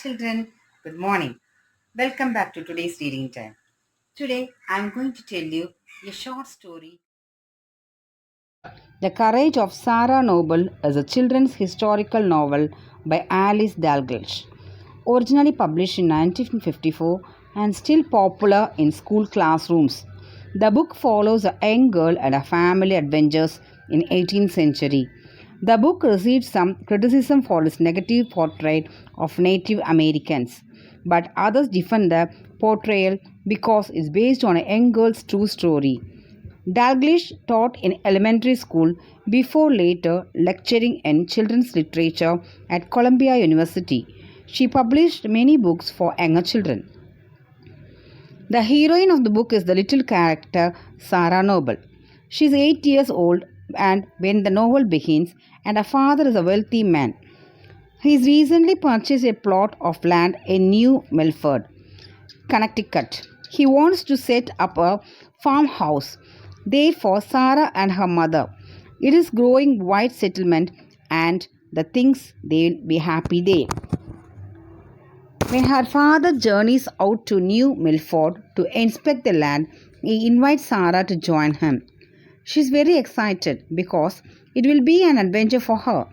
children, good morning. Welcome back to today's reading time. Today I am going to tell you a short story. The Courage of Sarah Noble is a children's historical novel by Alice Dalglish. Originally published in 1954 and still popular in school classrooms. The book follows a young girl and her family adventures in 18th century. The book received some criticism for its negative portrayal of Native Americans, but others defend the portrayal because it's based on a young girl's true story. Dalglish taught in elementary school before later lecturing in children's literature at Columbia University. She published many books for younger children. The heroine of the book is the little character Sarah Noble. She is 8 years old and when the novel begins, and her father is a wealthy man. He has recently purchased a plot of land in New Milford, Connecticut. He wants to set up a farmhouse there for Sarah and her mother. It is growing white settlement and the thinks they'll be happy there. When her father journeys out to New Milford to inspect the land, he invites Sarah to join him. She is very excited because it will be an adventure for her.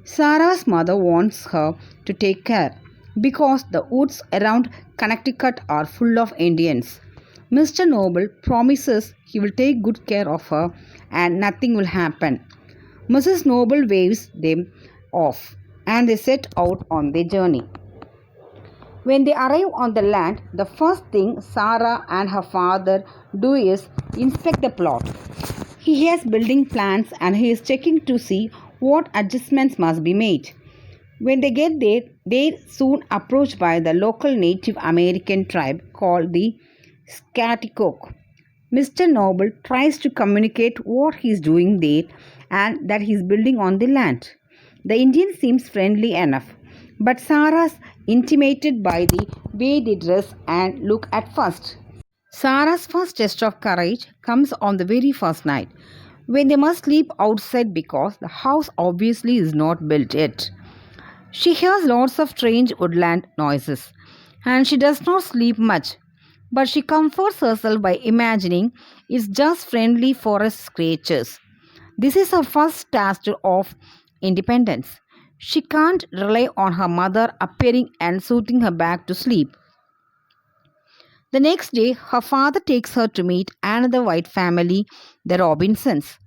Sarah's mother wants her to take care because the woods around Connecticut are full of Indians. Mr. Noble promises he will take good care of her and nothing will happen. Mrs. Noble waves them off and they set out on their journey. When they arrive on the land, the first thing Sarah and her father do is inspect the plot. He has building plans and he is checking to see what adjustments must be made. When they get there, they are soon approached by the local Native American tribe called the Schaghticoke. Mr. Noble tries to communicate what he is doing there and that he is building on the land. The Indian seems friendly enough, but Sarah's intimidated by the way they dress and look at first. Sarah's first test of courage comes on the very first night, when they must sleep outside because the house obviously is not built yet. She hears lots of strange woodland noises, and she does not sleep much, but she comforts herself by imagining it's just friendly forest creatures. This is her first taste of independence. She can't rely on her mother appearing and soothing her back to sleep. The next day, her father takes her to meet another white family, the Robinsons.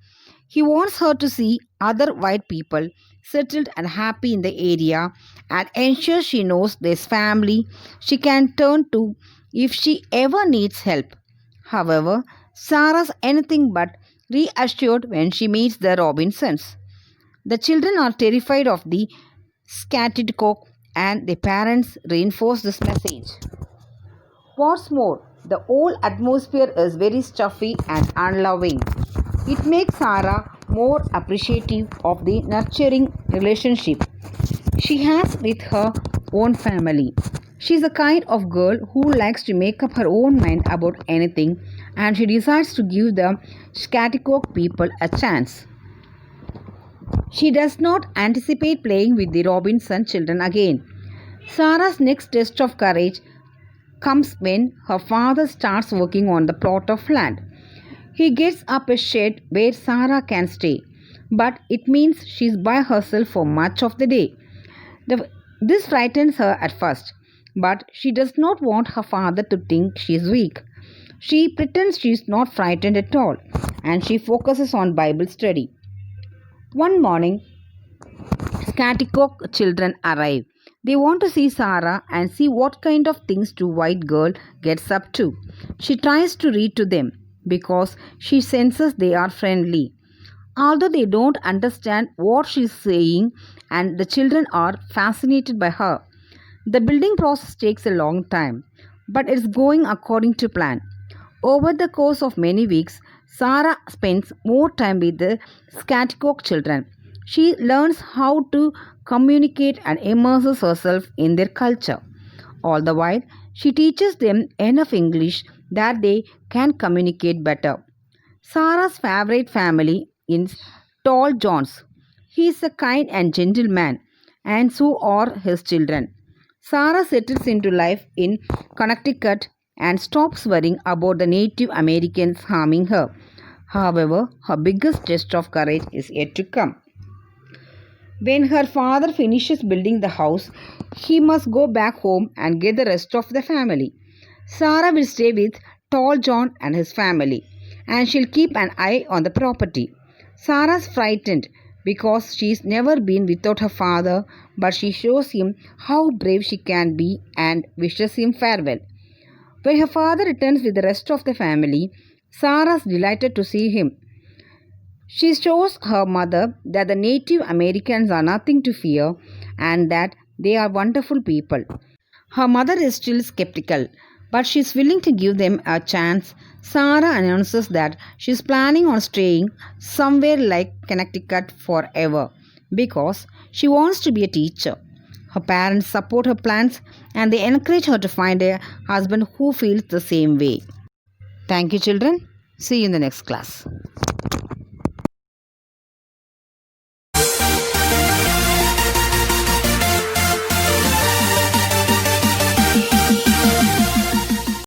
He wants her to see other white people settled and happy in the area and ensure she knows this family she can turn to if she ever needs help. However, Sarah's anything but reassured when she meets the Robinsons. The children are terrified of the Schaghticoke and their parents reinforce this message. What's more, the whole atmosphere is very stuffy and unloving. It makes Sarah more appreciative of the nurturing relationship she has with her own family. She is the kind of girl who likes to make up her own mind about anything and she decides to give the Schaghticoke people a chance. She does not anticipate playing with the Robinson children again. Sarah's next test of courage comes when her father starts working on the plot of land. He gets up a shed where Sarah can stay, but it means she is by herself for much of the day. This frightens her at first, but she does not want her father to think she is weak. She pretends she is not frightened at all, and she focuses on Bible study. One morning, Schaghticoke children arrive. They want to see Sarah and see what kind of things the white girl gets up to. She tries to read to them because she senses they are friendly. Although they don't understand what she is saying and the children are fascinated by her. The building process takes a long time, but it's going according to plan. Over the course of many weeks, Sarah spends more time with the Schaghticoke children. She learns how to communicate and immerses herself in their culture. All the while, she teaches them enough English that they can communicate better. Sarah's favorite family is Tall John's. He is a kind and gentle man, and so are his children. Sarah settles into life in Connecticut and stops worrying about the Native Americans harming her. However, her biggest test of courage is yet to come. When her father finishes building the house, he must go back home and get the rest of the family. Sarah will stay with Tall John and his family, and she'll keep an eye on the property. Sarah's frightened because she's never been without her father, but she shows him how brave she can be and wishes him farewell. When her father returns with the rest of the family, Sarah's delighted to see him. She shows her mother that the Native Americans are nothing to fear and that they are wonderful people. Her mother is still skeptical, but she is willing to give them a chance. Sarah announces that she is planning on staying somewhere like Connecticut forever because she wants to be a teacher. Her parents support her plans and they encourage her to find a husband who feels the same way. Thank you, children. See you in the next class.